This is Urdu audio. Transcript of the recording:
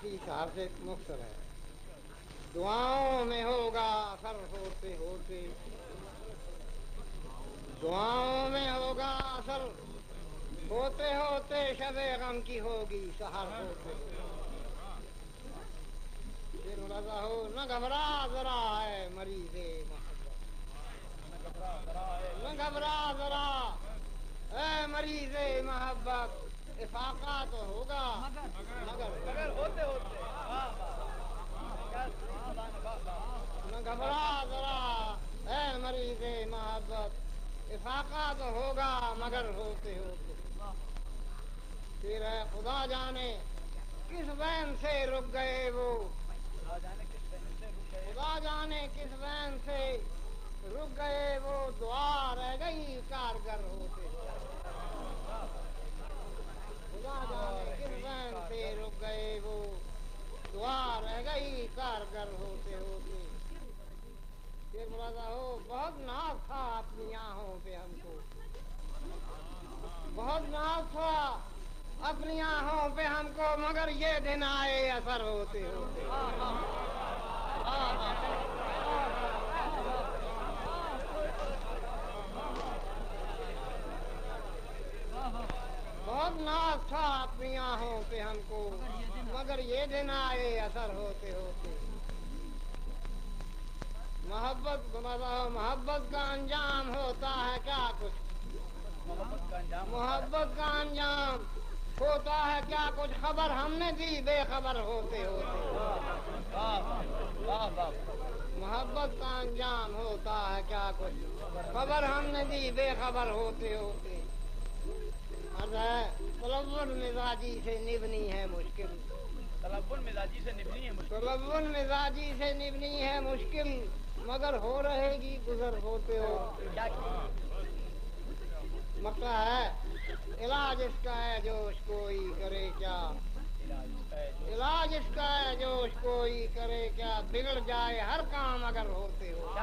اسی حساب سے مختصر ہے. دعاؤں میں ہوگا اثر ہوتے ہوتے، دعاؤں میں ہوگا اثر ہوتے ہوتے، شب غم کی ہوگی سحر ہوتے ہوتے. پھر رضا ہو نہ گھبرا ذرا ہے مریض محبت، نہ گھبرا ذرا اے مریض محبت، افاقہ تو ہوگا مگر ہوتے ہوتے. نہ گھبرا ذرا اے مریض محبت، افاقہ تو ہوگا مگر ہوتے ہوتے. پھر ہے خدا جانے کس بین سے رک گئے وہ، خدا جانے کس بین سے رک گئے وہ، دعا رہ گئی کارگر ہوتے. خدا جانے کس بین سے رک گئے وہ، دعا رہ گئی کارگر ہوتے ہوتے. پھر مرادہ ہو بہت ناز تھا اپنی آہوں پہ ہم کو، بہت ناز تھا اپنی آہوں پہ ہم کو، مگر یہ دن آئے اثر ہوتے ہوتے. بہت ناز تھا اپنی آہوں پہ ہم کو، مگر یہ دن آئے اثر ہوتے ہوتے. محبت محبت کا انجام ہوتا ہے کیا کچھ، محبت کا انجام ہوتا ہے کیا کچھ، خبر ہم نے دی بے خبر ہوتے ہوتے. محبت کا انجام ہوتا ہے کیا کچھ، خبر ہم نے دی بے خبر ہوتے ہوتے. عرض ہے تلون مزاجی سے نبھنی ہے مشکل، تلون مزاجی سے نبھنی ہے مشکل، تلون مزاجی سے نبھنی ہے مشکل، مگر ہو رہے گی گزر ہوتے ہوتے. مسئلہ ہے علاج اس کا ہے جوش کوئی کرے کیا، علاج اس کا ہے جوش کوئی کرے کیا، بگڑ جائے ہر کام اگر ہوتے ہو.